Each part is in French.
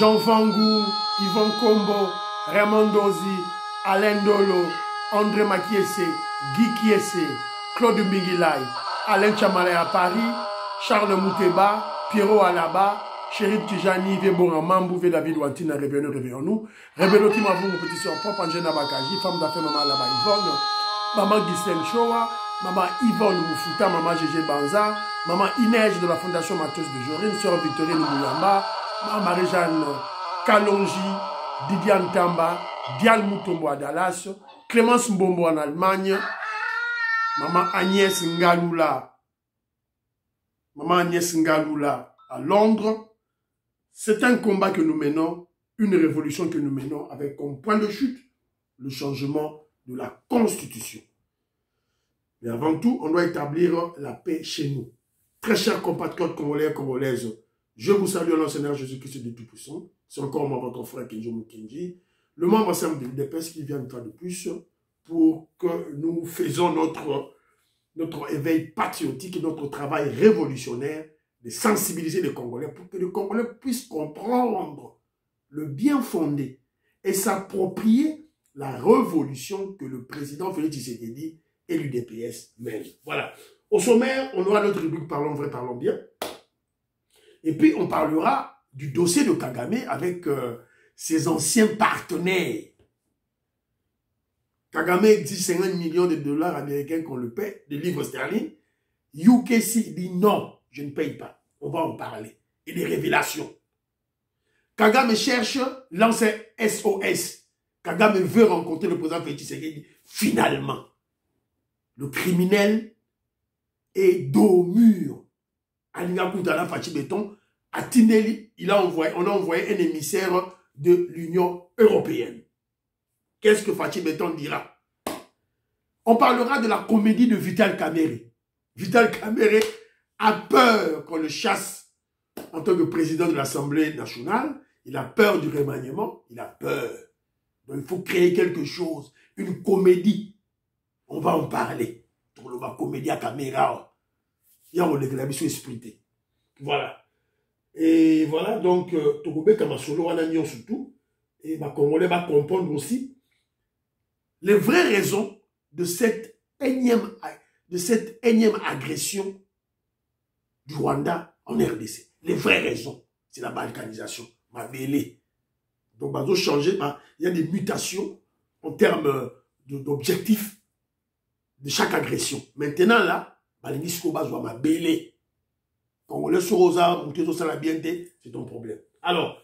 Jean Vangou, Yvon Kombo, Raymond Dozi, Alain Dolo, André Makiese, Guy Kiese, Claude Mbingilai, Alain Chamale à Paris, Charles Mouteba, Pierrot Alaba, Chérif Tijani, Vébora Mambou, David Wantina, réveillons-nous. Réveillons Tim Avou, mon petit soeur propre, Angena Bakaji, femme d'affaires, maman Alaba Yvonne, maman Ghislaine Choa, maman Yvonne Moufuta, maman Gégé Banza, maman Inès de la Fondation Matos de Jorine, sœur Victorine Mouyamba, maman Marie-Jeanne Kalonji, Didiane Tamba, Dial Moutombo à Dallas, Clémence Mbombo en Allemagne, maman Agnès Ngaloula, à Londres. C'est un combat que nous menons, une révolution que nous menons avec comme point de chute le changement de la Constitution. Mais avant tout, on doit établir la paix chez nous. Très chers compatriotes congolais et congolaises, je vous salue en nom du Seigneur Jésus-Christ de Tout-Puissant. C'est encore moi, votre frère Kenjo Mukenji, le membre simple de l'UDPS qui vient une fois de plus pour que nous faisions notre éveil patriotique et notre travail révolutionnaire de sensibiliser les Congolais pour que les Congolais puissent comprendre le bien fondé et s'approprier la révolution que le président Félix Tshisekedi et l'UDPS mènent. Voilà. Au sommaire, on aura notre rubrique Parlons vrai, parlons bien. Et puis, on parlera du dossier de Kagame avec ses anciens partenaires. Kagame dit 50 millions de dollars américains qu'on le paie, des livres sterling. UKC dit non, je ne paye pas. On va en parler. Et des révélations. Kagame cherche l'ancien SOS. Kagame veut rencontrer le président Félix Tshisekedi. Finalement, le criminel est dos au mur. Alinga Koutala Fachi Béton, à Tineli, on a envoyé un émissaire de l'Union européenne. Qu'est-ce que Fachi Béton dira? On parlera de la comédie de Vital Kamerhe. Vital Kamerhe a peur qu'on le chasse en tant que président de l'Assemblée nationale. Il a peur du remaniement. Il a peur. Donc il faut créer quelque chose. Une comédie. On va en parler. On va comédie à caméra. Il y a un mission expliqué. Voilà. Et voilà, donc, Togobe Kamasolo, on a mis surtout. Et ma Congolais va comprendre aussi les vraies raisons de cette énième agression du Rwanda en RDC. Les vraies raisons, c'est la balkanisation, ma bélé. Donc, il y a des mutations en termes d'objectifs de chaque agression. Maintenant, là, ma bélé. Congolais Sorosa, c'est ton problème. Alors,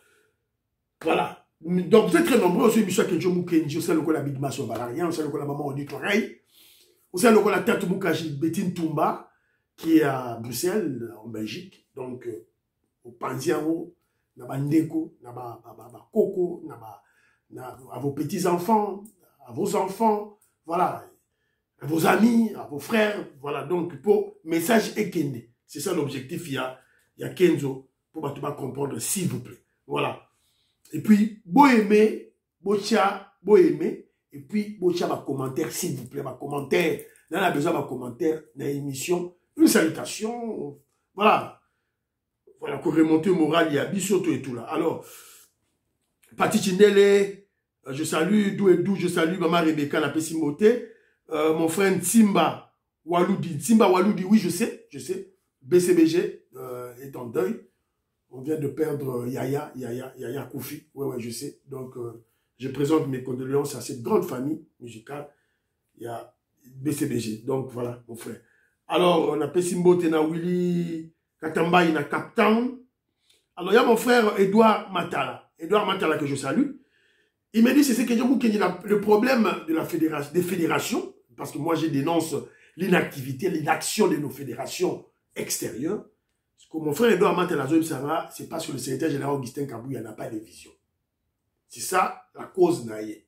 voilà. Donc, vous êtes très nombreux aussi, Michel Kenjo Mukenji, vous savez le Big Mass au Valarian, vous savez le maman Odit Oreille, vous savez le Tête Mukaji Betine Toumba, qui est à Bruxelles, en Belgique. Donc, au Panziao, Naba Ndeko, Naba Koko, à vos petits-enfants, à vos enfants, voilà, à vos amis, à vos frères, voilà. Donc, pour message Ekende. C'est ça l'objectif, il y a Kenzo, pour comprendre, s'il vous plaît. Voilà. Et puis, beau aimer, et puis, ma commentaire, s'il vous plaît, ma commentaire. On a besoin de commentaire dans l'émission. Une salutation, voilà. Voilà, pour remonter au moral, il y a Bissoto et tout là. Alors, Pati Chindele, je salue, je salue Maman Rebecca, la Pessimoté, mon frère Timba Waloudi. Timba Waloudi, oui, je sais. BCBG est en deuil. On vient de perdre Yaya Koufi. Ouais, je sais. Donc, je présente mes condoléances à cette grande famille musicale. Il y a BCBG. Donc, voilà, mon frère. Alors, on a Pessimbo Tena Willy Katamba, il y a Captain. Alors, il y a mon frère Edouard Matala. Edouard Matala que je salue. Il m'a dit, c'est ce que le problème de des fédérations, parce que moi, je dénonce l'inactivité, l'inaction de nos fédérations extérieures. Ce que mon frère Edouard Matala, c'est parce que le secrétaire général Augustin Kabou, il n'y en a pas de vision. C'est ça, la cause naïe.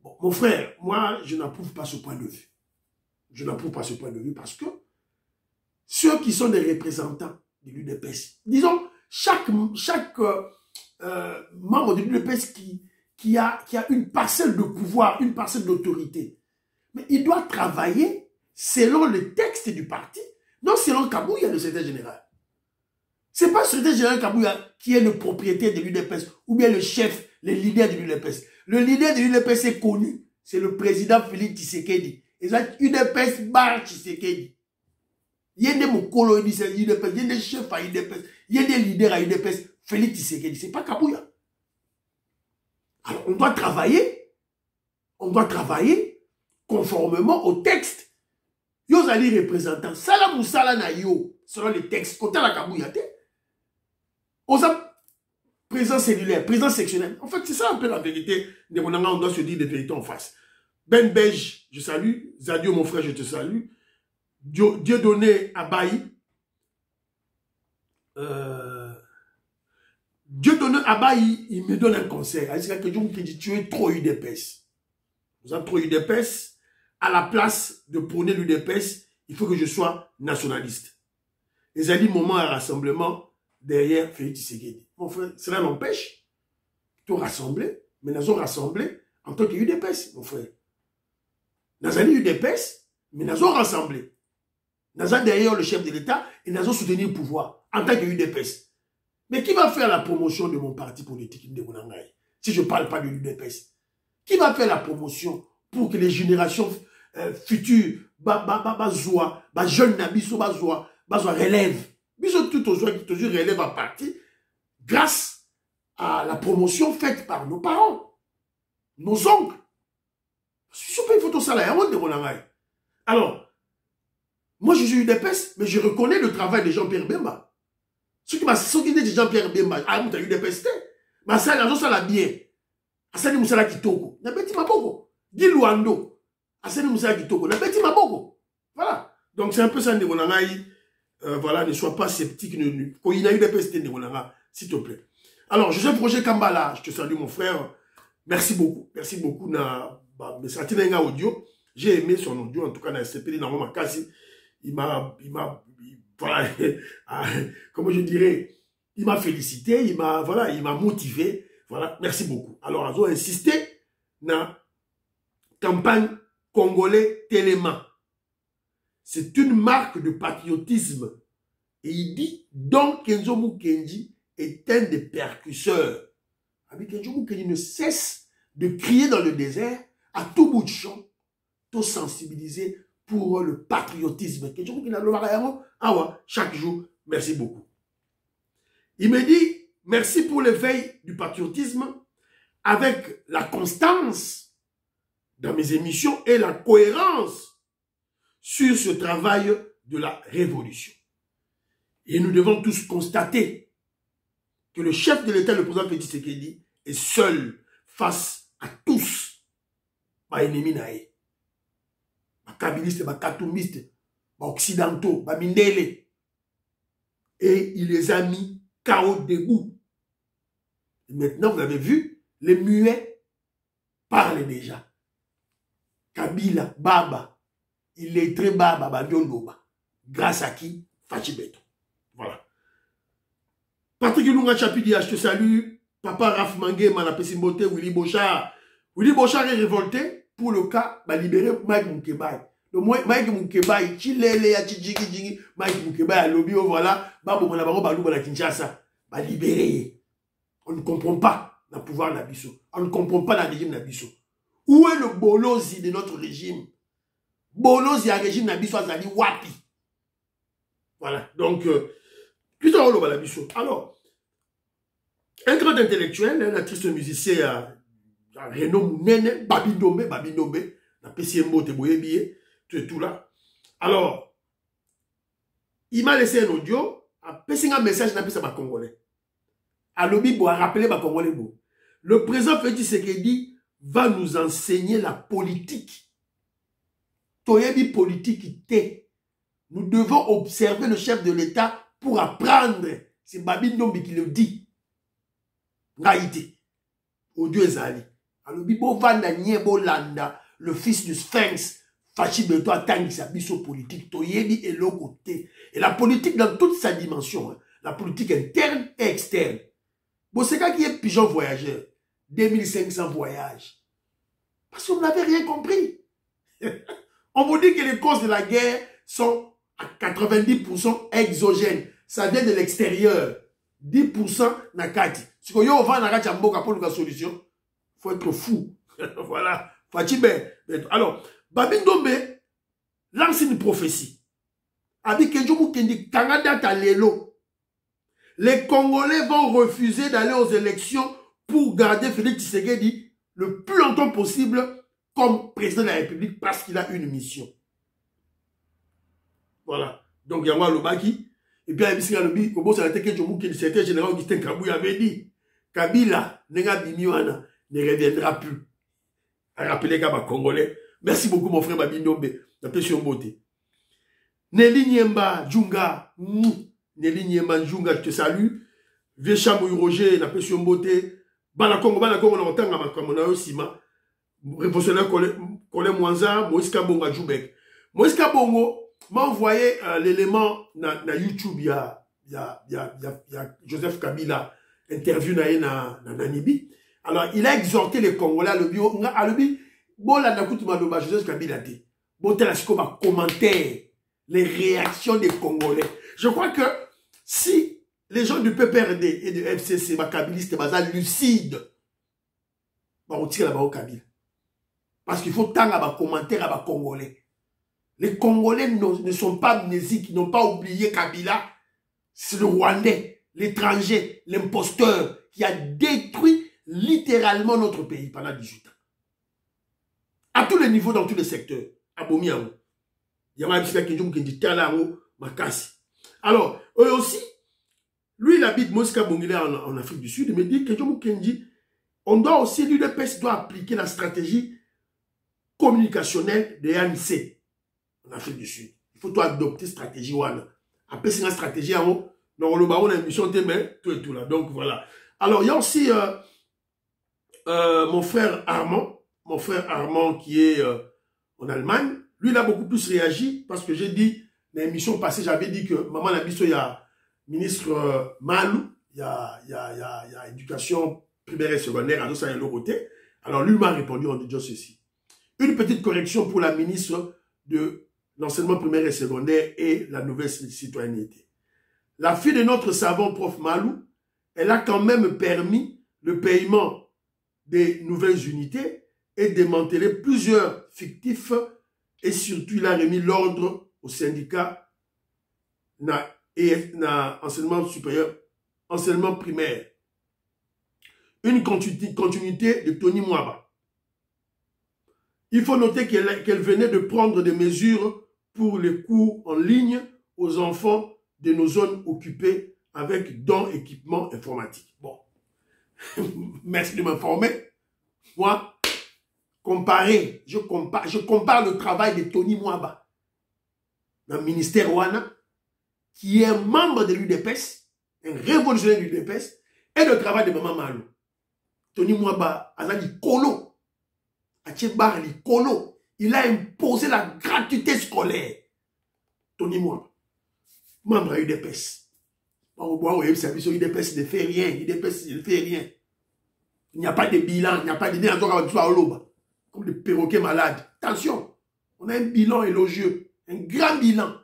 Bon, mon frère, moi, je n'approuve pas ce point de vue. Je n'approuve pas ce point de vue parce que ceux qui sont des représentants de l'UDPS, disons, chaque membre de l'UDPS qui a une parcelle de pouvoir, une parcelle d'autorité, mais il doit travailler selon le texte du parti, non selon Kabou, il y a le secrétaire général. C'est pas le secrétaire général Kabouya qui est le propriétaire de l'UDPS ou bien le chef, le leader de l'UDPS. Le leader de l'UDPS est connu. C'est le président Félix Tshisekedi. Et ça, UDPS bar Tshisekedi. Il y a des mokolo UDPS, il y a des chefs à UDPS, il y a des leaders à UDPS. Félix Tshisekedi, c'est pas Kabouya. Alors, on doit travailler conformément au texte. Yo zali représentant, sala moussala na yo, selon les textes, kota la Kabouya te. Osa présent cellulaire, présent sectionnel. En fait, c'est ça un peu la vérité. On doit se dire des vérités en face. Ben Beige, je salue. Zadio, mon frère, je te salue. Dieudonné Abaye. Dieudonné Abaye, il me donne un conseil. Il dit, tu es trop UDPS. Vous êtes trop UDPS. À la place de prôner l'UDPS, il faut que je sois nationaliste. Et ça dit, moment à rassemblement derrière Félix Tshisekedi. Mon frère, cela n'empêche de rassembler, mais nous avons rassemblé en tant que UDPS, mon frère. Nous avons UDPS, mais nous avons rassemblé. Nous avons derrière le chef de l'État et nous avons soutenu le pouvoir en tant que UDPS. Mais qui va faire la promotion de mon parti politique si je ne parle pas de l'UDPS? Qui va faire la promotion pour que les générations futures, jeunes nabiso, relèvent? Biso tout aux qui toujours relève à partie grâce à la promotion faite par nos parents, nos oncles. Alors, moi je suis UDPS, mais je reconnais le travail de Jean-Pierre Bemba. Ceux qui disent de Jean-Pierre Bemba, tu as UDPS, mais ça, ça l'a bien. Asani Moussala Kitoko, na beti maboko. Guy Luando, Asani Moussala Kitoko, na beti maboko. Voilà. Donc c'est un peu ça, voilà, ne sois pas sceptique. Il y a eu des pestes, s'il te plaît. Alors, Joseph Roger Kambala, je te salue mon frère. Merci beaucoup. Merci beaucoup. Audio. J'ai aimé son audio, en tout cas, dans SCPD, dans mon kasi. Il m'a, voilà, comment je dirais, il m'a félicité, il m'a motivé. Voilà, merci beaucoup. Alors, ils ont insisté dans la campagne congolais Téléma. C'est une marque de patriotisme. Et il dit, donc Kenzo Mukendi est un des percusseurs. Kenzo Mukendi ne cesse de crier dans le désert, à tout bout de champ, tout sensibiliser pour le patriotisme. Kenzo Mukendi a le chaque jour. Merci beaucoup. Il me dit, merci pour l'éveil du patriotisme, avec la constance dans mes émissions et la cohérence sur ce travail de la révolution. Et nous devons tous constater que le chef de l'État, le président Félix Tshisekedi, est seul face à tous. Les ennemis, les kabilistes, les katoumistes, les occidentaux, les mindele. Et il les a mis KO debout. Et maintenant, vous avez vu, les muets parlent déjà. Kabila, Baba, il est très bas, grâce à qui? Fachibeto. Voilà. Patrick Lunga Chapidia, je te salue. Papa Raf Mangé, Manapesimbote, Willy Bochard. Willy Bochard est révolté pour le cas, libérer Mike Moukebaï. Donc, Mike Moukebaï, Chilele, Chidjigi, Mike Moukebaï, lobby, voilà, Babo Manabaro, Balou, Balakinchasa, libérer. On ne comprend pas le pouvoir de Nabiso. On ne comprend pas le régime de Nabiso. Où est le bolosi de notre régime? Bolosi a régime Nabiso Azali Wapi. Voilà. Donc, alors, un grand intellectuel, un artiste musicien, Renaud Mounene, Babinombe, na PCMO Teboyebiye, tout là. Alors, il m'a laissé un audio, a passé un message n'a pas congolais. À l'obi, a rappelé ma congolais. Le président Félix Tshisekedi va nous enseigner la politique. Toyebi politique té. Nous devons observer le chef de l'État pour apprendre. C'est Babi Nombi qui le dit. Ngaïté. Audio Ezali. Alors, Bibo Vanda Niebo Landa, le fils du Sphinx, Fachi Beto Atangi Sabiso politique, Toyebi et le côté. Et la politique dans toute sa dimension. Hein. La politique interne et externe. Bon, c'est quand qui est pigeon voyageur. 2500 voyages. Parce que vous n'avez rien compris. On vous dit que les causes de la guerre sont à 90% exogènes. ça vient de l'extérieur. 10% nakati. Si vous avez nakati amboka pour la solution, faut être fou. Voilà. Alors, Babi Ndombe lance une prophétie. Abi Kenjomu Kendi Kangada Talelo. Les Congolais vont refuser d'aller aux élections pour garder Félix Tshisekedi le plus longtemps possible comme président de la République parce qu'il a une mission. Voilà. Donc, il y a un Lobaki. Et puis, il y a un Kobo, ça a été que le secrétaire général Augustin Kabou avait dit Kabila, Nenga Bimiwana, ne reviendra plus. À rappeler Kaba Congolais. Merci beaucoup, mon frère Babindombe. La pression beauté. Nelly Niemba Djunga. Nelly Niemba Djunga, je te salue. Vieux Roger, la pression beauté. Banakongo, on a entendu comme on a aussi. Révolutionnaire Colin Mwanza, Moïse Kabonga Djoubek. Moïse Kabongo m'a envoyé l'élément na YouTube. Il y a Joseph Kabila, interview na Namibi. Alors, il a exhorté les Congolais à l'obi. Bon, là, Joseph Kabila dit. Bon, tel a commentaire les réactions des Congolais. Je crois que si les gens du PPRD et du FCC, kabilistes, lucides, on tire là-bas au Kabila. Parce qu'il faut tant à commentaire à Congolais. Les Congolais ne sont pas amnésiques, ils n'ont pas oublié Kabila. C'est le Rwandais, l'étranger, l'imposteur qui a détruit littéralement notre pays pendant 18 ans. À tous les niveaux, dans tous les secteurs. Abomiao. Alors, eux aussi, lui, il habite Mosca Bongile en Afrique du Sud, il me dit que on doit aussi, l'UDPS doit appliquer la stratégie communicationnelle de ANC en Afrique du Sud. Il faut adopter stratégie WAN. Après, c'est une stratégie en haut. Donc, le baron a une mission, mais tout et tout là. Donc, voilà. Alors, il y a aussi mon frère Armand qui est en Allemagne. Lui, il a beaucoup plus réagi parce que j'ai dit, dans l'émission passée, j'avais dit que maman Nabiso, il y a ministre Malou, il y a éducation primaire et secondaire, à ça, il y a l'autre côté. Alors, lui m'a répondu en disant ceci. Une petite correction pour la ministre de l'enseignement primaire et secondaire et la nouvelle citoyenneté. La fille de notre savant prof Malou, elle a quand même permis le paiement des nouvelles unités et démanteler plusieurs fictifs et surtout il a remis l'ordre au syndicat enseignement supérieur, enseignement primaire. Une continuité de Tony Mwaba. Il faut noter qu'elle venait de prendre des mesures pour les cours en ligne aux enfants de nos zones occupées avec dons équipements informatiques. Bon, merci de m'informer. Moi, je compare le travail de Tony Mwaba dans le ministère Wana, qui est un membre de l'UDPS, un révolutionnaire de l'UDPS, et le travail de Maman Malou. Tony Mwaba, Azali Kolo, Achebar li Kolo, il a imposé la gratuité scolaire. Tony Mwaba, membre de l'UDPS. UDPS ne fait rien, UDPS ne fait rien. Il n'y a pas de bilan, il n'y a pas de bilan, comme des perroquets malades. Attention, on a un bilan élogieux, un grand bilan.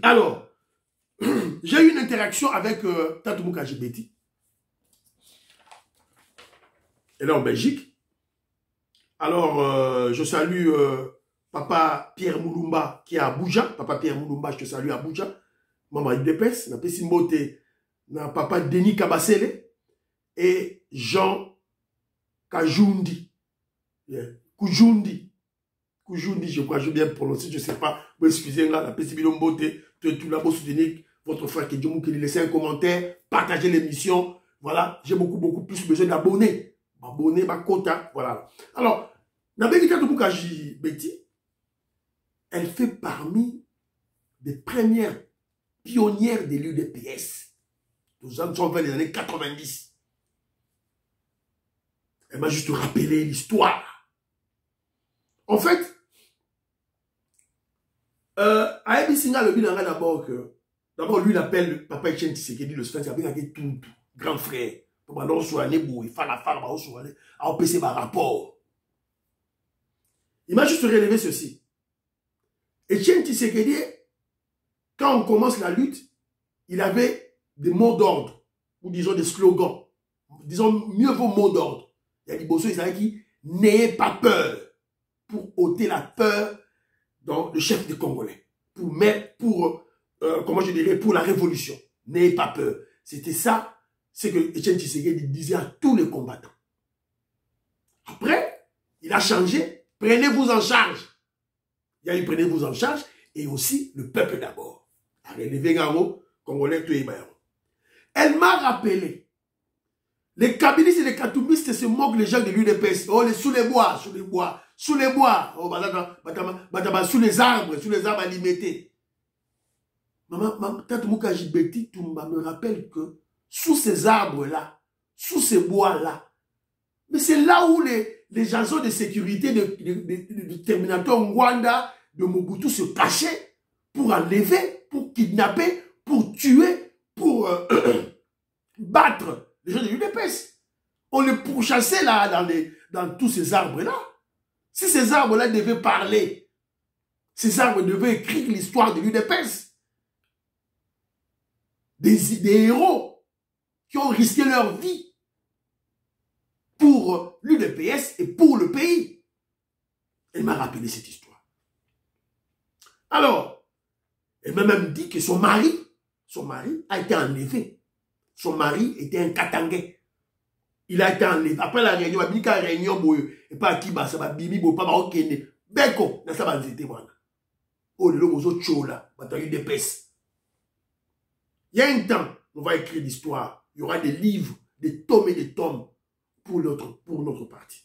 Alors, j'ai eu une interaction avec Tatou Kajibeti. Elle est en Belgique. Alors, je salue Papa Pierre Moulumba qui est à Abuja. Papa Pierre Moulumba, je te salue à Abuja. Maman UDPS, na Pessimbote, na Papa Denis Kabasele et Jean Kajundi. Yeah. Kujundi, je crois que je bien prononcer, je ne sais pas. Vous excusez-moi, la Pessimbote, tout là, pour soutenir votre frère Kedjomou qui lui laissait un commentaire, partager l'émission. Voilà, j'ai beaucoup plus besoin d'abonnés. Abonnés, ma quota, voilà. Alors, Nabelika Touboukaji Betty, elle fait parmi des premières pionnières de l'UDPS. Nous sommes vers les années 90. Elle m'a juste rappelé l'histoire. En fait, à Ebisinga, le bilan d'abord que, d'abord lui il appelle Papa Etienne Tshisekedi le Sphinx, il a tout, grand frère. Pour aller sur les bouts, il faut la faire, à opérer par rapport. Il m'a juste relevé ceci. Etienne Tshisekedi quand on commence la lutte, il avait des mots d'ordre, ou disons des slogans. Disons, mieux vaut mots d'ordre. Il y a des bossos, ils avaient dit, n'ayez pas peur, pour ôter la peur dans le chef des Congolais, comment je dirais, pour la révolution. N'ayez pas peur. C'était ça, c'est que Etienne Tshisekedi disait à tous les combattants. Après, il a changé, prenez-vous en charge. Il y a eu prenez-vous en charge, et aussi le peuple d'abord. Congolais, tout est. Elle m'a rappelé. Les kabylistes et les katoumistes se moquent les gens de l'UDPS. Oh, sous les bois, sous les bois, sous les bois. Oh, sous les arbres alimentés. Maman, tante Moukaji Betty Toumba me rappelle que sous ces arbres-là, sous ces bois-là, mais c'est là où les agents de sécurité de Terminator Ngwanda, de Mobutu se cachaient pour enlever, pour kidnapper, pour tuer, pour battre les gens de l'UDPS. On les pourchassait là, dans tous ces arbres-là. Si ces arbres-là devaient parler, ces arbres devaient écrire l'histoire de l'UDPS. Des héros qui ont risqué leur vie pour l'UDPS et pour le pays. Elle m'a rappelé cette histoire. Alors, elle m'a même dit que son mari a été enlevé. Son mari était un Katangais. Il a été enlevé. Après la réunion, il y a une réunion, et pas qui ça va bibi, pas va okene. Beko, ça va nzete wana. Oh, le logo chola, bataille de pes. Il y a un temps, on va écrire l'histoire. Il y aura des livres, des tomes et des tomes pour notre parti.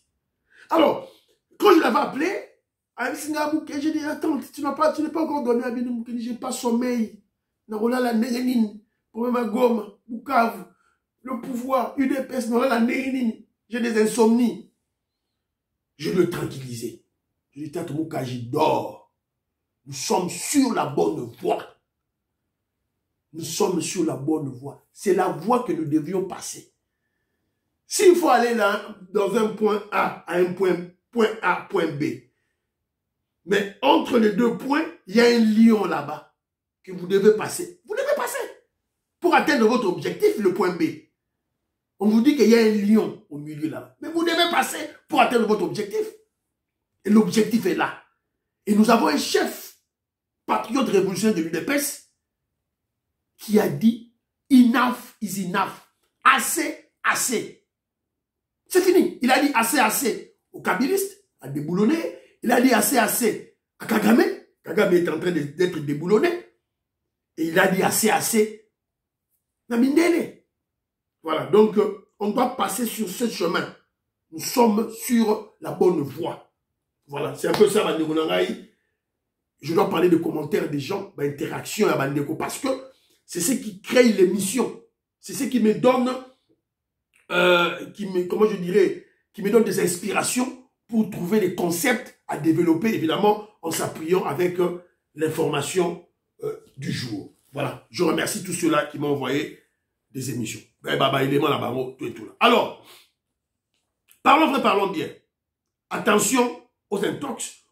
Alors, quand je l'avais appelé, j'ai dit, attends, tu n'es pas encore donné à Binoumoukeni, j'ai pas sommeil. La Nérénine, problème à Goma, Bukavu, le pouvoir, UDPS, la Nérénine, j'ai des insomnies. Je le tranquillisais. Je dis, Tante Moukaji dort. Nous sommes sur la bonne voie. Nous sommes sur la bonne voie. C'est la voie que nous devions passer. S'il faut aller dans un point A à un point A, point B, mais entre les deux points, il y a un lion là-bas que vous devez passer. Vous devez passer pour atteindre votre objectif, le point B. On vous dit qu'il y a un lion au milieu là-bas. Mais vous devez passer pour atteindre votre objectif. Et l'objectif est là. Et nous avons un chef patriote révolutionnaire de l'UDPS qui a dit « Enough is enough ». Assez, assez. C'est fini. Il a dit « assez, assez » aux kabylistes, à déboulonner. Il a dit « assez, assez » à Kagame. Kagame est en train d'être déboulonné. Et il a dit « assez, assez » à Mindele. Voilà. Donc, on doit passer sur ce chemin. Nous sommes sur la bonne voie. Voilà. C'est un peu ça, Bandeko Nangaï. Je dois parler de commentaires des gens, d'interaction à Bandeko, parce que c'est ce qui crée l'émission. C'est ce qui me donne, comment je dirais, qui me donne des inspirations pour trouver des concepts à développer, évidemment, en s'appuyant avec l'information du jour. Voilà. Je remercie tous ceux-là qui m'ont envoyé des émissions. Alors, parlons vrai, parlons bien. Attention aux intox,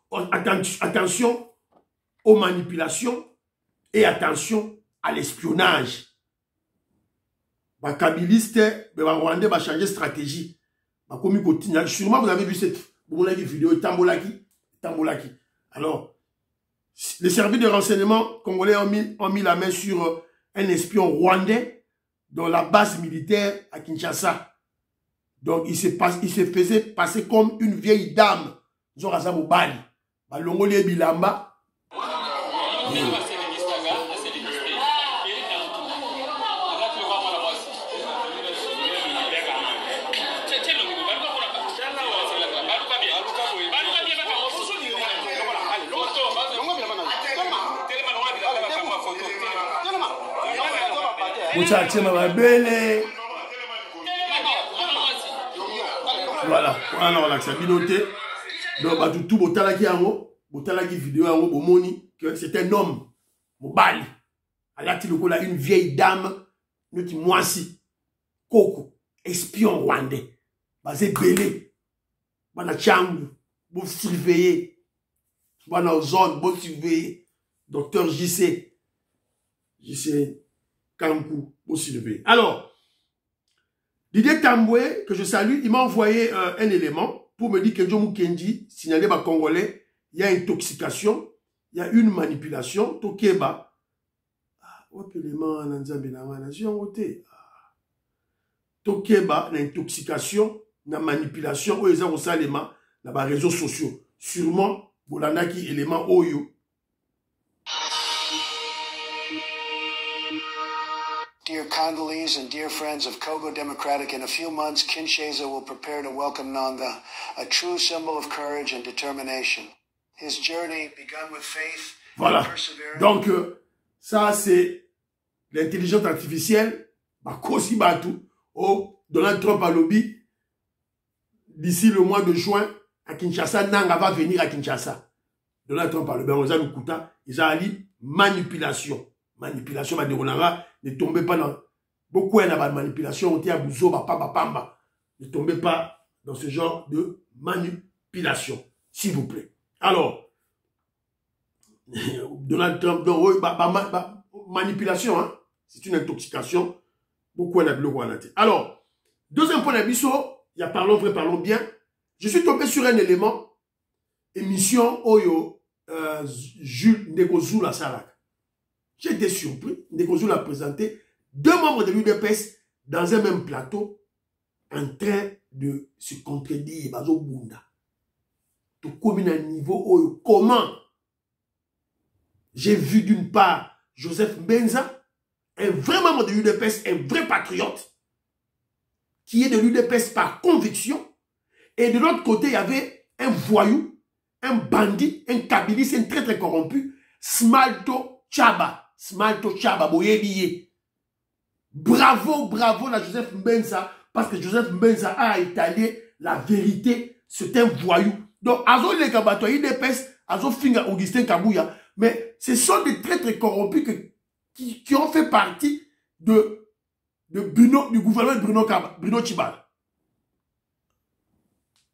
attention aux manipulations et attention à l'espionnage. Les kabylistes, les Rwandais vont changer de stratégie. Sûrement, vous avez vu cette vidéo, Tambolaki. Alors, les services de renseignement congolais ont mis la main sur un espion rwandais dans la base militaire à Kinshasa. Donc, il se faisait passer comme une vieille dame. Zoraza Mobali. Balongoli Bilamba. Voilà, on a accès à binoté. Donc, tout botalaki yango, botalaki vidéo yango, bomoni, que c'est un homme, Mobali. Alati lokola une vieille dame, noti mwasi, Koko, espion rwandais. Basé belé, bana changu, bon surveiller, bana zone, bon surveiller, docteur JC. JC Kankou aussi levé. Alors, Didier Tamboué, que je salue, il m'a envoyé un élément pour me dire que Jomo Kenji, signalé par Congolais, il y a intoxication, il y a une manipulation, Tokeba. Élément, Tokeba, l'intoxication, la manipulation, ils ont aussi l'élément dans les réseaux sociaux. Sûrement, Bolanaki, élément Oyo. Dear Congolese and dear friends of Congo Democratic, in a few months, Kinshasa will prepare to welcome Nanga, a true symbol of courage and determination. His journey begun with faith voilà. and perseverance. Donc, ça, c'est l'intelligence artificielle. Bakosi Batou, Donald Trump a lobby. D'ici le mois de juin, à Kinshasa, Nanga va venir à Kinshasa. Donald Trump a lobby. On a Kuta, ils ont dit manipulation. Manipulation, ne tombez pas dans... Beaucoup de manipulation, on dit à Bouzo, Pamba. Ne tombez pas dans ce genre de manipulation, s'il vous plaît. Alors, Donald Trump, manipulation, hein, c'est une intoxication. Beaucoup de blocs. Alors, deuxième point d'abisso, il y a parlons vrai, parlons bien. Je suis tombé sur un élément, émission Oyo, Jules Ndekozula Salak. J'ai été surpris. Ndekozula a présenté 2 membres de l'UDPS dans un même plateau en train de se contredire. Bazo Bunda. Tout comme à un niveau Oyo. Comment? J'ai vu d'une part Joseph Benza, un vrai membre de l'UDPS, un vrai patriote, qui est de l'UDPS par conviction. Et de l'autre côté, il y avait un voyou, un bandit, un kabiliste, un très corrompu, Smalto Chaba. Smalto Chaba, boyebiye. Bravo la Joseph Mbenza, parce que Joseph Mbenza a étalé la vérité. C'est un voyou. Donc, Azo les Kabato, UDPS, Azo Finga, Augustin Kabouya, mais ce sont des traîtres corrompus qui ont fait partie du gouvernement de Bruno Tshibala.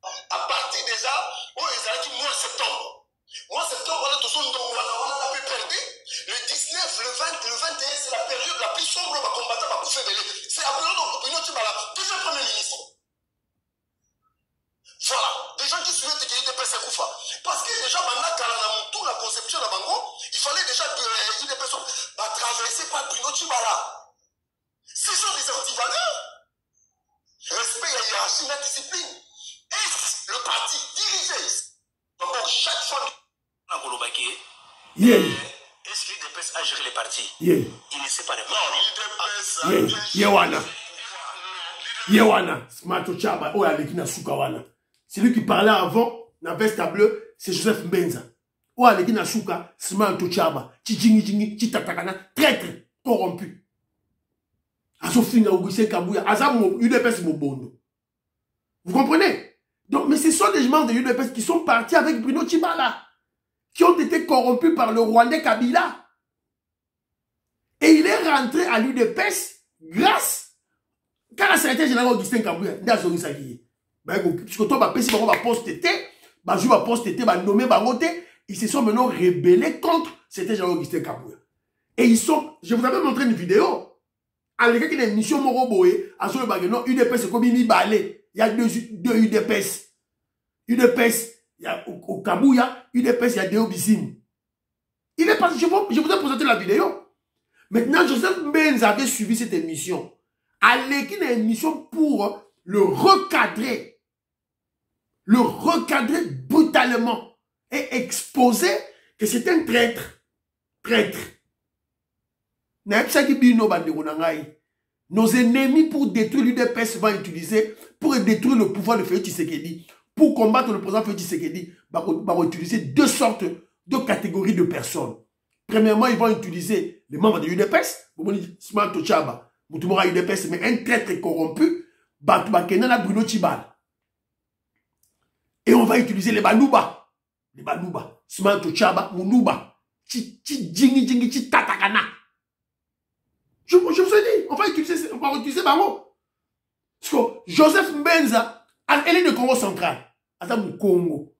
À partir déjà, on les a dit mois septembre, on a tous on a pu perdre. Le 19, le 20, le 21, c'est la période la plus sombre pour combattre ma bouffe. C'est la période où Bruno Tshibala, déjà Premier ministre. Voilà, des gens qui souhaitent qu'il y ait des personnes Koufa. Parce que déjà, dans la conception de Bango, il fallait déjà que des personnes traverser par Bruno Tshibala. Ce sont des antivaleurs. Respect à la hiérarchie, la discipline. Est le parti dirigé. Donc, chaque fois, est-ce que l'UDPS a géré les partis? Il ne sait pas de non, Yewana, Smalto Chaba, Alekina Soukawana. Celui qui parlait avant, dans la veste bleue, c'est Joseph Mbenza. Alekina Souka, Smalto Chaba, Tchijingi, Tchitatakana, traître, corrompu. Azofinga Augustin Kabouya, Azam UDPS Mobondo. Vous comprenez? Donc, mais ce sont des gens de l'UDPS qui sont partis avec Bruno Tshibala, qui ont été corrompus par le Rwandais Kabila. Et il est rentré à l'UDPS grâce car le secrétaire général Augustin Kabouya, ils se sont maintenant rebellés contre le secrétaire général Augustin Kabouya. Et ils sont, je vous avais montré une vidéo, à l'époque qu'il y a une mission Moroboé, à ce moment UDPS c'est comme il balé. Il y a deux UDPS. UDPS, il y a au Kabouya, UDPS, il y a deux Obisim. Il est parti, je vous ai présenté la vidéo. Maintenant, Joseph Mbenza avait suivi cette émission. Allez, qu'il y a une émission pour le recadrer. Le recadrer brutalement. Et exposer que c'est un traître. Traître. Nos ennemis pour détruire l'UDPS vont utiliser, pour détruire le pouvoir de Félix Tshisekedi, pour combattre le président Félix Tshisekedi, vont utiliser deux catégories de personnes. Premièrement, ils vont utiliser les membres de l'UDPS, Smalto Chaba, Moutoumora UDPS, mais un traître corrompu, Batoubakenana Bruno Tshibala. Et on va utiliser les Banouba, Smalto Chaba, Mounouba, Jingi, Tatakana. Je vous ai dit, on va utiliser Bango. Parce que Joseph Mbenza, elle est de Congo central. Azam Congo.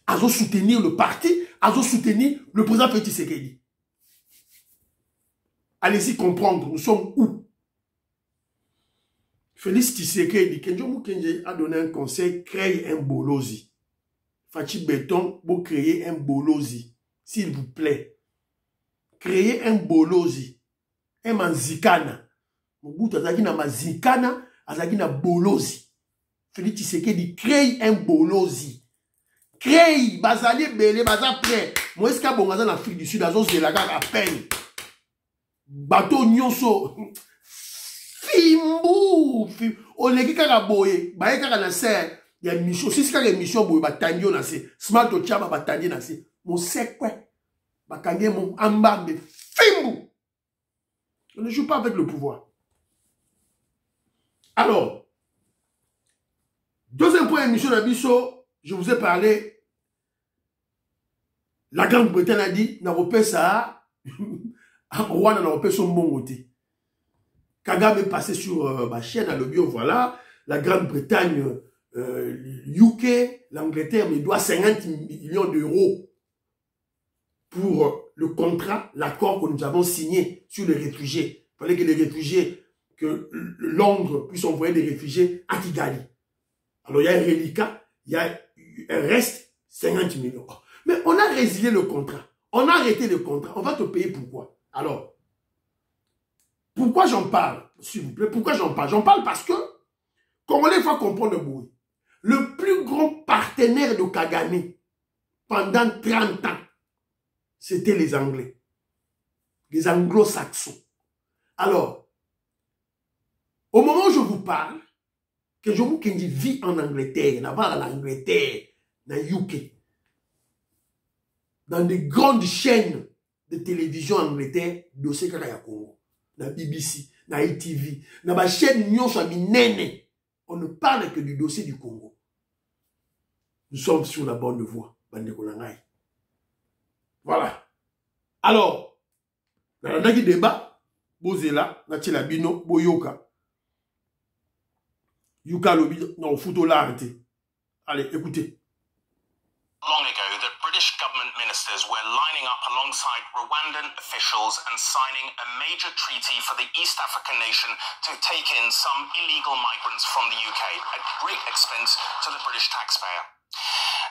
Azo soutenir le parti, azo soutenir le président Félix Tshisekedi. Allez-y comprendre, nous sommes où? Félix Tshisekedi, Kenjo Mukenje a donné un conseil, créez un bolozi. Fachi Béton, vous créez un bolozi, s'il vous plaît. Créez un bolozi. Un manzikana. Mobutu azaki na manzikana, azaki na bolozi. Félix Tshisekedi, créez un bolozi. Créez, bazali belé, bazali prêt. Moi, est-ce qu'il y a bon en Afrique du Sud, azos de la gare à peine. Bateau nyonso. Fimbu. Oleki kaka boye. Baye kaka na serre. Il y a une mission. Si c'est kaka une mission boye, batandio na se. Smart Ochaba batandi na se. Mon sekwe. Bakanye mon ambambe. Fimbu. On ne joue pas avec le pouvoir. Alors, deuxième point, émission d'Abisso, je vous ai parlé. La Grande-Bretagne a dit, n'a ça, Rwanda n'a son bon côté. Kagame est passé sur ma chaîne à l'obio, voilà, la Grande-Bretagne, UK, l'Angleterre me doit 50 millions d'euros pour le contrat, l'accord que nous avons signé sur les réfugiés. Il fallait que les réfugiés, que Londres puisse envoyer des réfugiés à Kigali. Alors il y a un reliquat, il y a un reste, 50 millions. Mais on a résilié le contrat. On a arrêté le contrat. On va te payer pourquoi? Alors, pourquoi j'en parle? S'il vous plaît, pourquoi j'en parle? J'en parle parce que, comme on faut comprendre le bruit, le plus grand partenaire de Kagame pendant 30 ans, c'était les Anglais. Les Anglo-Saxons. Alors, au moment où je vous parle, que je vous vis en Angleterre, là-bas en Angleterre, dans UK, dans des grandes chaînes de télévision en Angleterre, dossier Kaka Congo, dans BBC, dans ITV, dans la chaîne Nyon Nene, on ne parle que du dossier du Congo. Nous sommes sur la bonne voie, Bandekolangai. Voilà. Alors, dans le débat, Bozela, Natila Bino, Boyoka. Yuka Lobi, non, photo là, arrêtez. Allez, écoutez. Long ago, the British government ministers were lining up alongside Rwandan officials and signing a major treaty for the East African nation to take in some illegal migrants from the UK at great expense to the British taxpayer.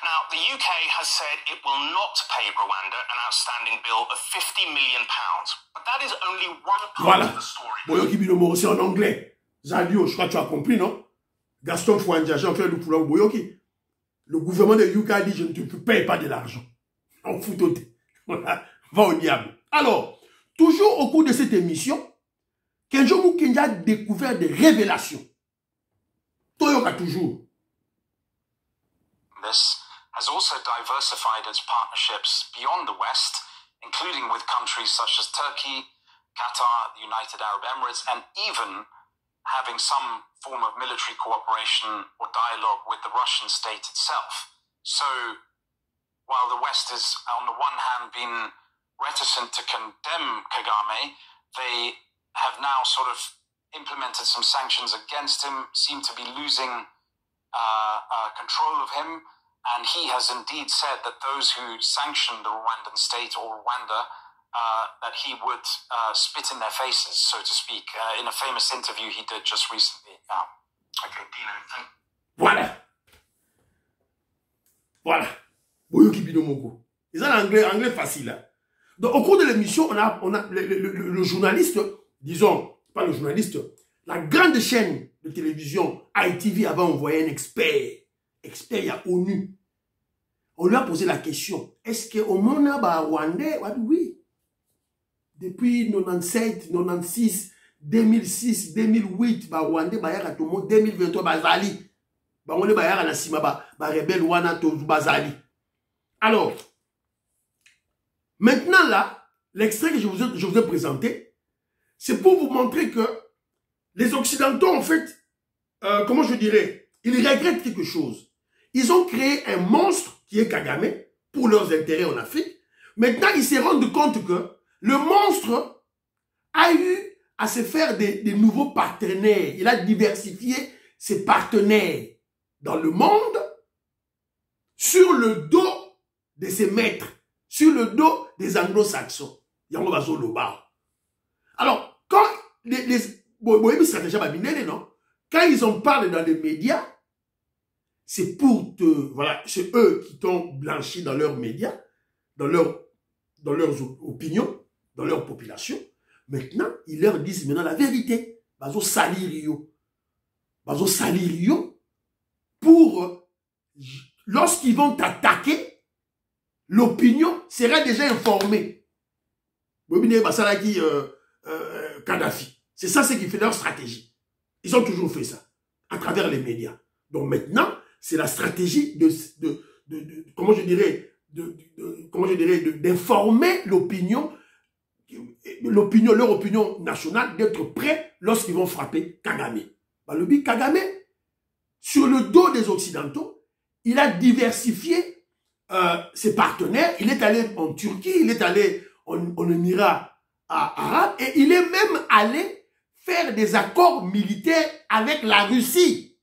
Now, the UK has said it will not pay Rwanda an outstanding bill of £50 million. But that is only one part of the story. Boyoki Binomo, c'est en anglais. Zadio, je crois que tu as compris, non? Gaston Fouanja, Jean-Pierre Lupoulan, Boyoki. Le gouvernement de UK a dit, je ne te paye pas de l'argent. On fout au thé. Voilà. Va au diable. Alors, toujours au cours de cette émission, Kenjo Mukenja a découvert des révélations. Toyoka toujours. This has also diversified its partnerships beyond the West, including with countries such as Turkey, Qatar, the United Arab Emirates, and even having some form of military cooperation or dialogue with the Russian state itself. So, while the West has, on the one hand, been reticent to condemn Kagame, they have now sort of implemented some sanctions against him, seem to be losing control of him, and he has indeed said that those who sanctioned the Rwandan state or Rwanda that he would spit in their faces, so to speak, in a famous interview he did just recently. Okay, Dino. Voilà. Voilà. Boyoki Binomoko. Ils ont l'anglais facile. Hein? Donc, au cours de l'émission, on a le journaliste, disons, pas le journaliste, la grande chaîne de télévision ITV avait envoyé un expert. Expert, il y a ONU. On lui a posé la question, est-ce qu'au monde rwandais? Oui. Depuis 97, 96, 2006, 2008, Rwandais, tout le monde, 2023, Bazali. Rwandais, rebelle, Wana, Bazali. Alors, maintenant là, l'extrait que je vous ai présenté, c'est pour vous montrer que les Occidentaux, en fait, comment je dirais, ils regrettent quelque chose. Ils ont créé un monstre qui est Kagame pour leurs intérêts en Afrique. Maintenant, ils se rendent compte que le monstre a eu à se faire des nouveaux partenaires. Il a diversifié ses partenaires dans le monde sur le dos de ses maîtres, sur le dos des anglo-saxons. Alors, quand quand ils en parlent dans les médias, c'est pour te... Voilà, c'est eux qui t'ont blanchi dans leurs médias, dans leurs opinions, dans leur population. Maintenant, ils leur disent maintenant la vérité. Bazo salir yo. Pour... Lorsqu'ils vont t'attaquer, l'opinion sera déjà informée. Kadhafi. C'est ça ce qui fait leur stratégie. Ils ont toujours fait ça, à travers les médias. Donc maintenant, c'est la stratégie comment je dirais, d'informer l'opinion, leur opinion nationale, d'être prêts lorsqu'ils vont frapper Kagame. Kagame, sur le dos des Occidentaux, il a diversifié ses partenaires. Il est allé en Turquie, il est allé en Émirats arabes, et il est même allé faire des accords militaires avec la Russie.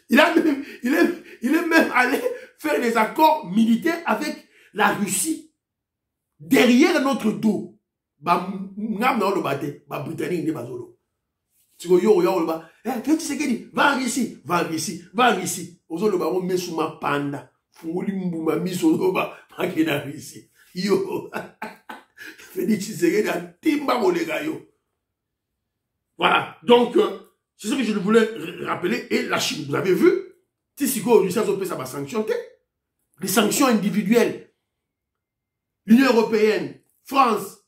Il est même allé faire des accords militaires avec la Russie. Derrière notre dos. Britannique, va en Russie, va en Russie, va en Russie. Panda. Yo. Voilà. Donc, c'est ce que je voulais rappeler. Et la Chine, vous avez vu, les sanctions individuelles. L'Union européenne, France,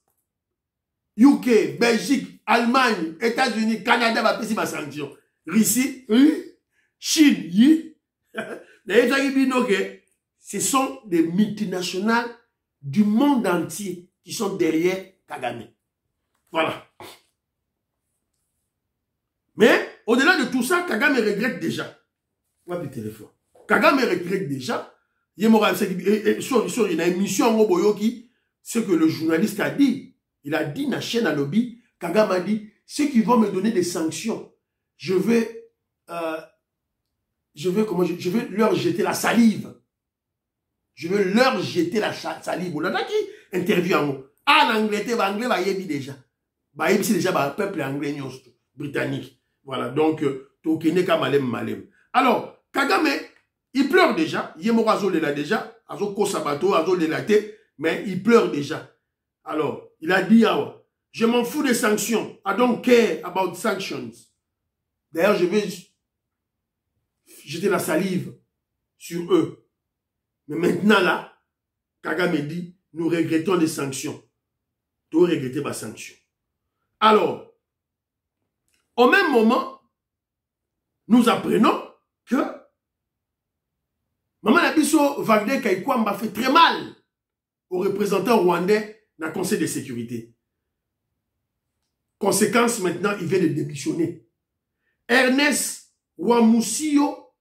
UK, Belgique, Allemagne, États-Unis, Canada va payer ma sanction. Russie, Chine, ce sont des multinationales du monde entier qui sont derrière Kagame. Voilà. Mais au-delà de tout ça, Kagame regrette déjà. Kagame regrette déjà. Il y a une émission ce que le journaliste a dit. Il a dit dans la chaîne à lobby, Kagame a dit, ceux qui vont me donner des sanctions, je vais leur jeter la salive. Je veux leur jeter la salive. On a qui interview en haut. Ah, l'Angleterre, l'anglais va y déjà. Bah, c'est déjà le peuple anglais, britannique. Voilà, donc, Tokene Kamalem Malem. Alors, Kagame, il pleure déjà. Yemoro Azol là déjà. Azol Kosabato, Azol Lelate, mais il pleure déjà. Alors, il a dit, je m'en fous des sanctions. I don't care about sanctions. D'ailleurs, je vais jeter la salive sur eux. Mais maintenant, là, Kagame dit, nous regrettons les sanctions. Nous regrettons les sanctions. Alors, au même moment, nous apprenons que Maman Nabiso Wagner Kaikwamba fait très mal aux représentants rwandais dans le Conseil de sécurité. Conséquence, maintenant, il vient de démissionner. Ernest Wamusio,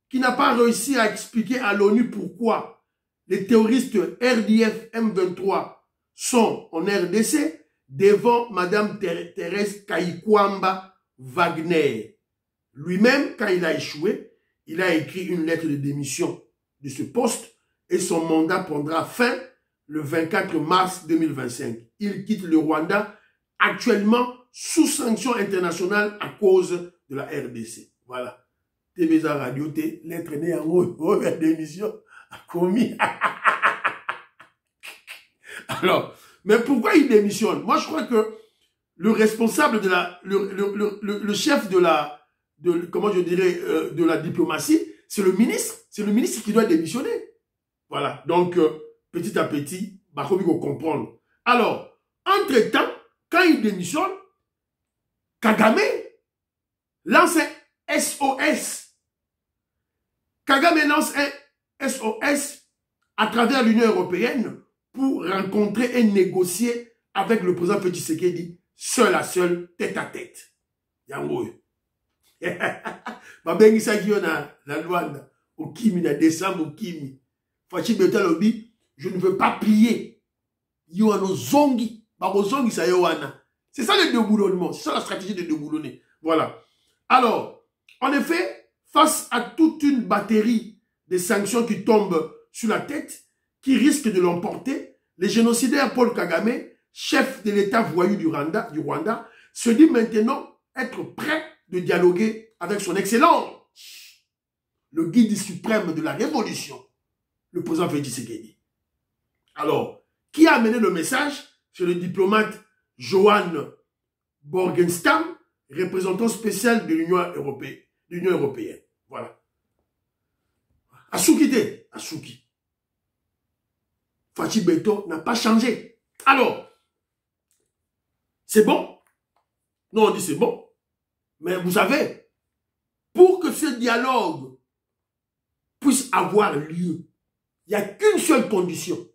qui n'a pas réussi à expliquer à l'ONU pourquoi les terroristes RDF M23 sont en RDC devant Madame Thérèse Kaikwamba Wagner. Lui-même, quand il a échoué, il a écrit une lettre de démission de ce poste et son mandat prendra fin le 24 mars 2025. Il quitte le Rwanda actuellement sous sanction internationale à cause de la RDC. Voilà. TVza Radio T, lettre née en haut, la démission a commis. Alors, mais pourquoi il démissionne? Moi, je crois que le responsable de le chef de comment je dirais, de la diplomatie, c'est le ministre. C'est le ministre qui doit démissionner. Voilà. Donc, petit à petit, bah, il faut comprendre. Alors, entre-temps, quand il démissionne, Kagame lance un SOS. Kagame lance un SOS à travers l'Union européenne pour rencontrer et négocier avec le président Félix Tshisekedi seul à seul, tête à tête. Yango. Babengisa Giona, la Luanda, au Kimi, na décembre, au Kimi. Fachi Betalobi, je ne veux pas plier. Yoano Zongi, Babo Zongi sa Yoana. C'est ça le déboulonnement, c'est ça la stratégie de déboulonner. Voilà. Alors, en effet, face à toute une batterie de sanctions qui tombent sur la tête, qui risque de l'emporter, le génocidaire Paul Kagame, chef de l'État voyou du Rwanda, se dit maintenant être prêt de dialoguer avec son excellence, le guide suprême de la révolution, le président Félix Tshisekedi. Alors, qui a amené le message? C'est le diplomate Johan Borgenstam, représentant spécial de l'Union européenne. Voilà. Assoukité, Assouki. Fachi Beto n'a pas changé. Alors, c'est bon? Non, on dit c'est bon. Mais vous savez, pour que ce dialogue puisse avoir lieu, il n'y a qu'une seule condition.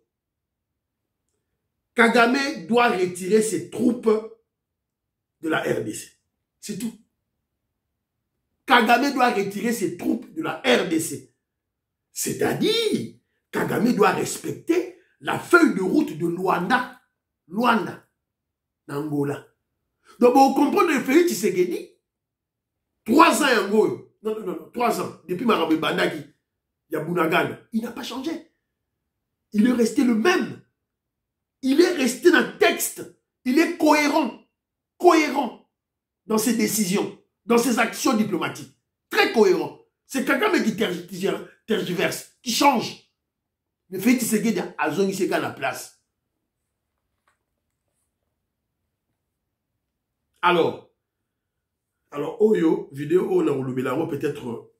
Kagame doit retirer ses troupes de la RDC. C'est tout. Kagame doit retirer ses troupes de la RDC. C'est-à-dire, Kagame doit respecter la feuille de route de Luanda. Luanda, Angola. Donc, vous comprenez, Félix Tshisekedi, 3 ans Angola. Non, 3 ans. Depuis Marabé Bandaki, Yabunagan, il n'a pas changé. Il est resté le même. Il est resté dans le texte. Il est cohérent. Cohérent dans ses décisions, dans ses actions diplomatiques. Très cohérent. C'est quelqu'un qui tergiverse, qui change. Le fait Tshisekedi a zone à la place. Alors, Oyo, vidéo, on a peut-être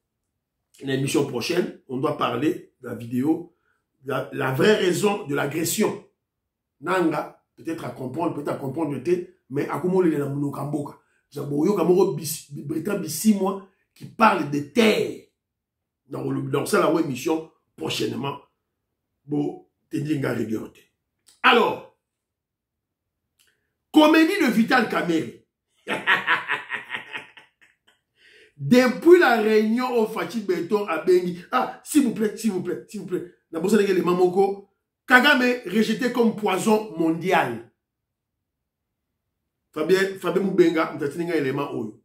une émission prochaine, on doit parler de la vidéo, la vraie raison de l'agression. Nanga, peut-être à comprendre le thé, mais à comment il est dans mon Kamboka. Zaboyo Kamoro Britannique 6 mois qui parle de terre. Dans ça, la émission prochainement. Bon, Tendinga Regurte. Alors, comédie de Vital Kamerhe. Depuis la réunion au Fachi Beton à Bengi. Ah, s'il vous plaît. La bosse de Mamoko. Kagame rejeté comme poison mondial. Fabien Moubenga, m'tatinga élément oyo.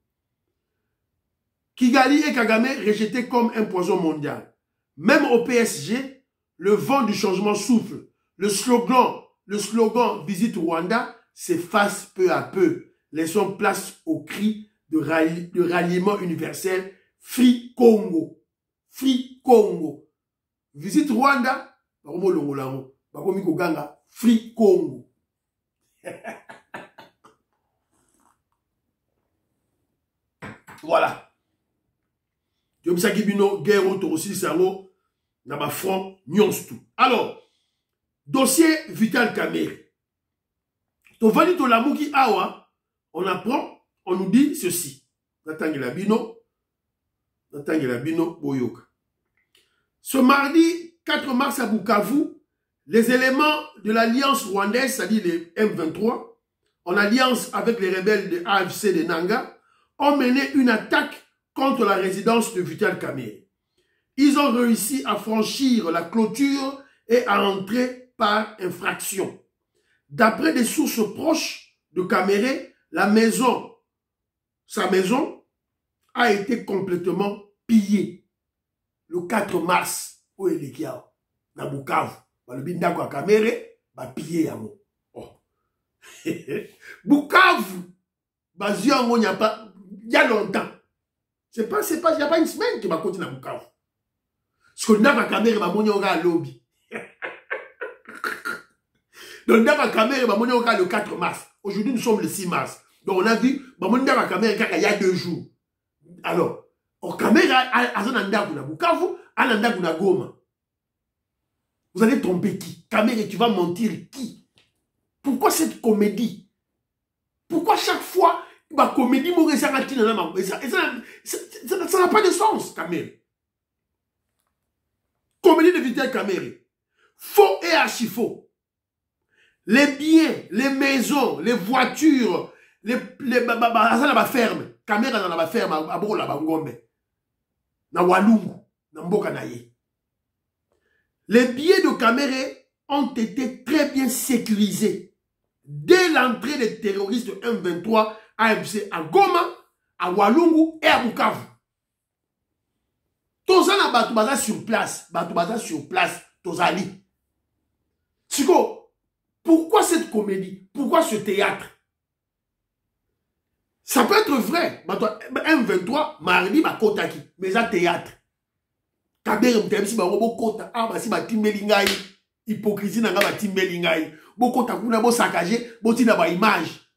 Kigali et Kagame rejetés comme un poison mondial. Même au PSG, le vent du changement souffle. Le slogan Visite Rwanda s'efface peu à peu. Laissons place au cri de ralliement universel. Free Congo. Free Congo. Visite Rwanda. Free Congo. Voilà. Alors, dossier Vital Kamerhe. On apprend, on nous dit ceci. Ce mardi 4 mars à Bukavu, les éléments de l'alliance rwandaise, c'est-à-dire les M23, en alliance avec les rebelles de AFC de Nanga, ont mené une attaque contre la résidence de Vital Kamerhe. Ils ont réussi à franchir la clôture et à entrer par infraction. D'après des sources proches de Kamerhe, sa maison a été complètement pillée le 4 mars au Elikia, dans Bukavu. Le bindako à Kamerhe va piller à moi. Bukavu, il y a longtemps. Il n'y a pas une semaine qui va continuer à Bukavu. Parce que Ndaka Kamerhe va monter au lobby. Donc Ndaka Kamerhe va monter le 4 mars. Aujourd'hui, nous sommes le 6 mars. Donc on a vu, Ndaka Kamerhe il y a 2 jours. Alors, au Kamerhe, à Zanandaku na Bukavu, à Nandaku na Goma. Vous allez tromper qui? Kamerhe, tu vas mentir qui? Pourquoi cette comédie? Pourquoi chaque fois, la comédie, ça n'a pas de sens, Kamerhe. Comédie de Vital Kamerhe. Faux et archi-faux. Les biens, les maisons, les voitures, les fermes. Kamerhe dans la ferme, à Bola Bangombe. Na Walungu, na Mboka Naye. Les billets de Kamerhe ont été très bien sécurisés dès l'entrée des terroristes de M23 AFC à Goma, à Walungu et à Bukavu. Tous les gens sur place, Tozali. Chico, pourquoi cette comédie? Pourquoi ce théâtre? Ça peut être vrai. M23, mardi, ma kotaki. Mais ça théâtre. Kabere mtemsi ba robo kota. Ah, bah si ba timbeli ngai. Hypocrisie n'a pas timbeli ngai. Boko takuna bo saccagé, boti na ba image.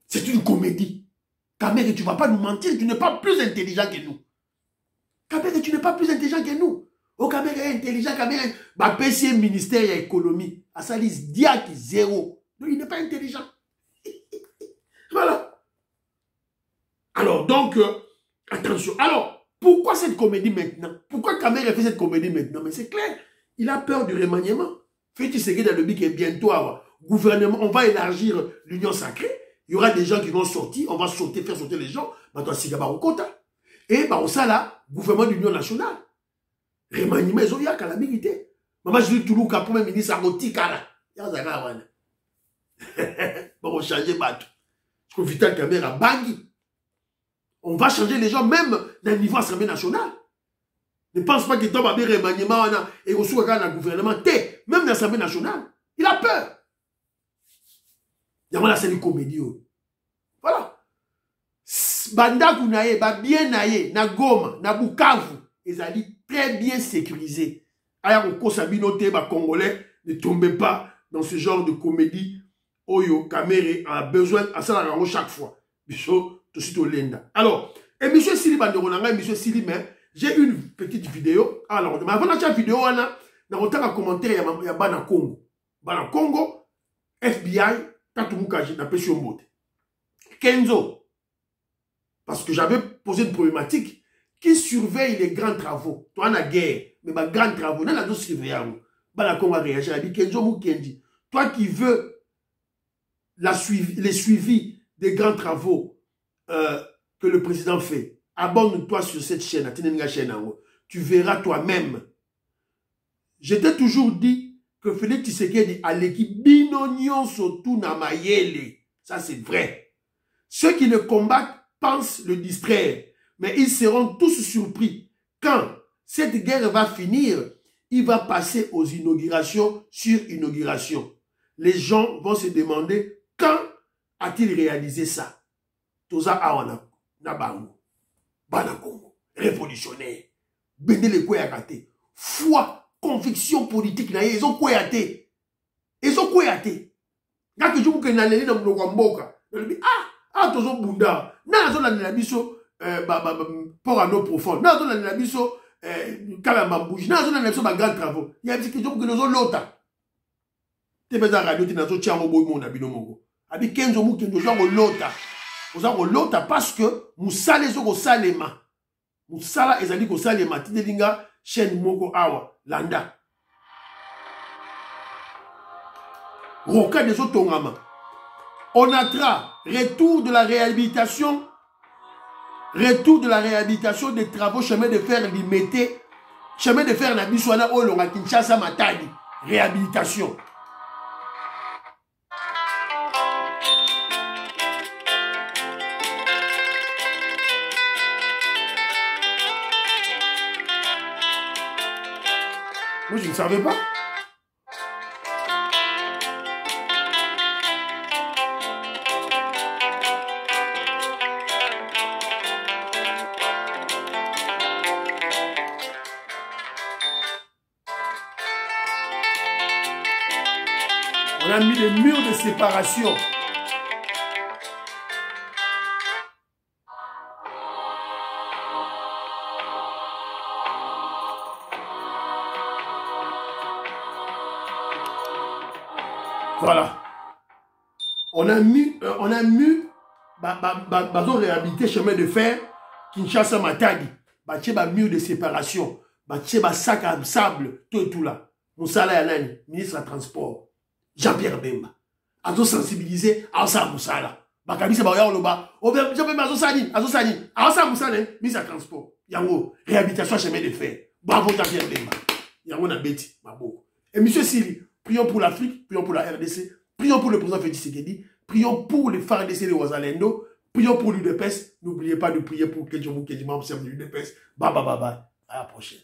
C'est une comédie. Kabere, tu ne vas pas nous mentir, tu n'es pas plus intelligent que nous. Kabere, tu n'es pas plus intelligent que nous. Oh, Kabere est intelligent, Kabere. Bah, PC ministère de l'économie. Asalis Diak zéro. Donc, il n'est pas intelligent. Voilà. Alors, donc, attention. Alors, pourquoi cette comédie maintenant? Pourquoi Kabere fait cette comédie maintenant? Mais c'est clair. Il a peur du remaniement. Fais-tu ce dans le but que bientôt, gouvernement, on va élargir l'union sacrée. Il y aura des gens qui vont sortir, on va sauter, faire sauter les gens. Maintenant, c'est au quota. Et bah, on ça là, gouvernement d'union nationale. Remaniement, ils ont eu à la milité. Maman, je dis Toulouka, premier ministre, à Rotikala. Bon, on va changer bateau. Parce que Vital Caméra, Bangui. On va changer les gens, même dans le niveau Assemblée nationale. Ne pense pas que tu as un remaniement et on soit dans le gouvernement. Même dans l'Assemblée nationale. Il a peur. Yamana c'est une comédie. Voilà. Banda Kounaye, bien naye, na Goma, na Bukavu, ils allaient très bien sécurisés. Aya Oko Sabinote, Congolais, ne tombez pas dans ce genre de comédie. Oyo, Kamere a besoin à ça chaque fois. Bicho, tout de suite au Lenda. Alors, et monsieur Sili Banderonanga, monsieur Sili, mais j'ai une petite vidéo. Alors, mais avant la vidéo, on a un commentaire, il y a Bana Congo. Bana Congo, FBI, Tatumukaji, n'a pas sur mode. Kenzo, parce que j'avais posé une problématique, qui surveille les grands travaux. Toi, on a guerre, mais les grands travaux, on a deux surveillants. Bana Congo a réagi, il a dit Kenzo Mukendi, toi qui veux les suivis des grands travaux que le président fait, abonne-toi sur cette chaîne, tu verras toi-même. Je t'ai toujours dit que Félix Tshisekedi a l'équipe binonion surtout na mayele. Ça c'est vrai. Ceux qui le combattent pensent le distraire, mais ils seront tous surpris. Quand cette guerre va finir, il va passer aux inaugurations sur inauguration. Les gens vont se demander quand a-t-il réalisé ça? Toza awana na bango. Bana Congo, révolutionnaire. Bendele Kouakate. Foi, conviction politique, ils ont Kouakate. Ils ont Kouakate. Quand je vous dis que n'allez dans le Wamboka, tozo bunda. Na zona na biso pour un eau profond. Na zona na biso Kalambambouji. Na zona na biso ba grand travaux. Il y a des gens qui nous ont lota. Te beza radio ti nazo tiamo boy mon abino mongo. Abi Kenzo mu Kenzo zo lota. Oza lota parce que musale zo ko salema. Musala ezali ko salema ti delinga chaîne moko awa landa. Roka des otongama. Onatra, retour de la réhabilitation des travaux chemin de fer limité, chemin de fer na biswana olonga Kinshasa Matadi, réhabilitation. Moi, je ne savais pas. On a mis des murs de séparation. Voilà. On a mis réhabilité chemin de fer, Kinshasa Matadi, mur de séparation, sac à sable, tout là. Moussala Yanani, ministre des Transports, Jean-Pierre Bemba. Azo sensibilisé à ça Moussala. Bakabisa Baya Oloba, Jean-Pierre Azosani, à ça Moussala, ministre des Transports. Yango, réhabilitation chemin de fer. Bravo Jean-Pierre Bemba. Yango na beti, mabo. Et monsieur Sili, prions pour l'Afrique, prions pour la RDC, prions pour le président Félix Tshisekedi, prions pour les FARDC de Ouazalendo, prions pour l'UDPS. N'oubliez pas de prier pour que Dieu vous membre de l'UDPS. Bye bye bye bye. À la prochaine.